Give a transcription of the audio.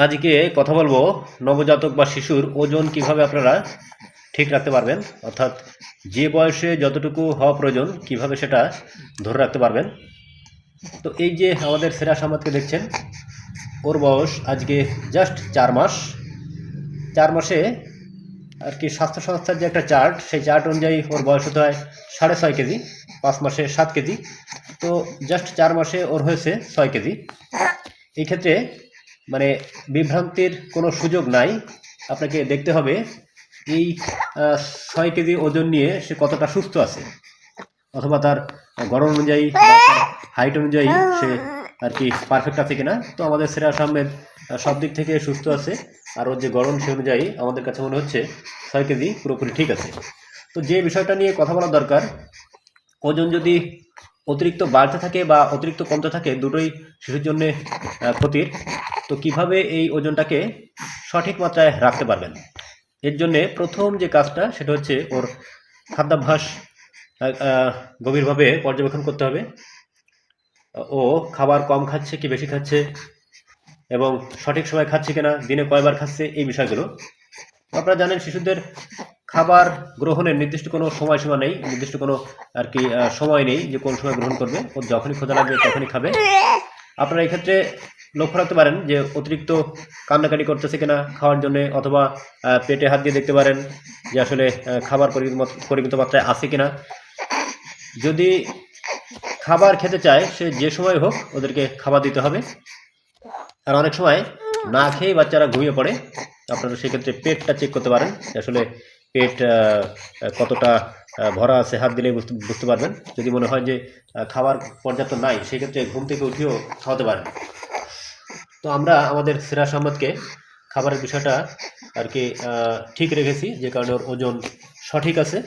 আজকে কথা বলবো নবজাতক বা শিশুর ওজন কিভাবে আপনারা ঠিক রাখতে পারবেন, অর্থাৎ যে বয়সে যতটুকু হওয়া প্রয়োজন কিভাবে সেটা ধরে রাখতে পারবেন। তো এই যে আমাদের সেরা সম্বাদকে দেখছেন, ওর বয়স আজকে জাস্ট 4 মাস। 4 মাসে আর কি স্বাস্থ্য সংস্থার যে একটা চার্ট, সেই চার্ট অনুযায়ী ওর বয়স হতে হয় 6.5 কেজি, 5 মাসে 7 কেজি। তো জাস্ট 4 মাসে ওর হয়েছে 6 কেজি। এই ক্ষেত্রে মানে বিভ্রান্তির কোনো সুযোগ নাই। আপনাকে দেখতে হবে এই 6 কেজি ওজন নিয়ে সে কতটা সুস্থ আছে, অথবা তার গড়ন অনুযায়ী বা তার হাইট অনুযায়ী সে আর কি পারফেক্ট আছে কিনা। তো আমাদের সিরাজ আহমেদ সব দিক থেকে সুস্থ আছে, আর ওর যে গড়ন সে অনুযায়ী আমাদের কাছে মনে হচ্ছে 6 কেজি পুরোপুরি ঠিক আছে। তো যে বিষয়টা নিয়ে কথা বলা দরকার, ওজন যদি অতিরিক্ত বাড়তে থাকে বা অতিরিক্ত কমতে থাকে, দুটোই শিশুর জন্য ক্ষতির। তো কিভাবে এই ওজনটাকে সঠিক মাত্রায় রাখতে পারবেন, এর জন্যে প্রথম যে কাজটা সেটা হচ্ছে ওর খাদ্যাভ্যাস গভীরভাবে পর্যবেক্ষণ করতে হবে। ও খাবার কম খাচ্ছে কি বেশি খাচ্ছে, এবং সঠিক সময় খাচ্ছে কিনা, দিনে কয়বার খাচ্ছে, এই বিষয়গুলো। আপনারা জানেন শিশুদের খাবার গ্রহণের নির্দিষ্ট কোনো সময়সীমা নেই, নির্দিষ্ট কোনো আর কি সময় নেই যে কোন সময় গ্রহণ করবে। ওর যখনই ক্ষুধা লাগবে তখনই খাবে। আপনারা এই ক্ষেত্রে লক্ষ্য রাখতে পারেন যে অতিরিক্ত কান্নাকাটি করতেছে কিনা খাওয়ার জন্য, অথবা পেটে হাত দিয়ে দেখতে পারেন যে আসলে খাবার পরিমিত মাত্রায় আছে কিনা। যদি খাবার খেতে চায় সে যে সময় হোক ওদেরকে খাবার দিতে হবে। আর অনেক সময় না খেয়েই বাচ্চারা ঘুমিয়ে পড়ে। আপনারা সেক্ষেত্রে পেটটা চেক করতে পারেন যে আসলে পেট কতটা ভরা আছে, হাত দিলেই বুঝতে পারবেন। যদি মনে হয় যে খাবার পর্যাপ্ত নাই, সেক্ষেত্রে ঘুম থেকে উঠেও খাওয়াতে পারেন। তো আমরা আমাদের সিরাজ আহমদকে খাবারের বিষয়টা আর কি ঠিক রেখেছি, যে কারণে ওর ওজন সঠিক আছে।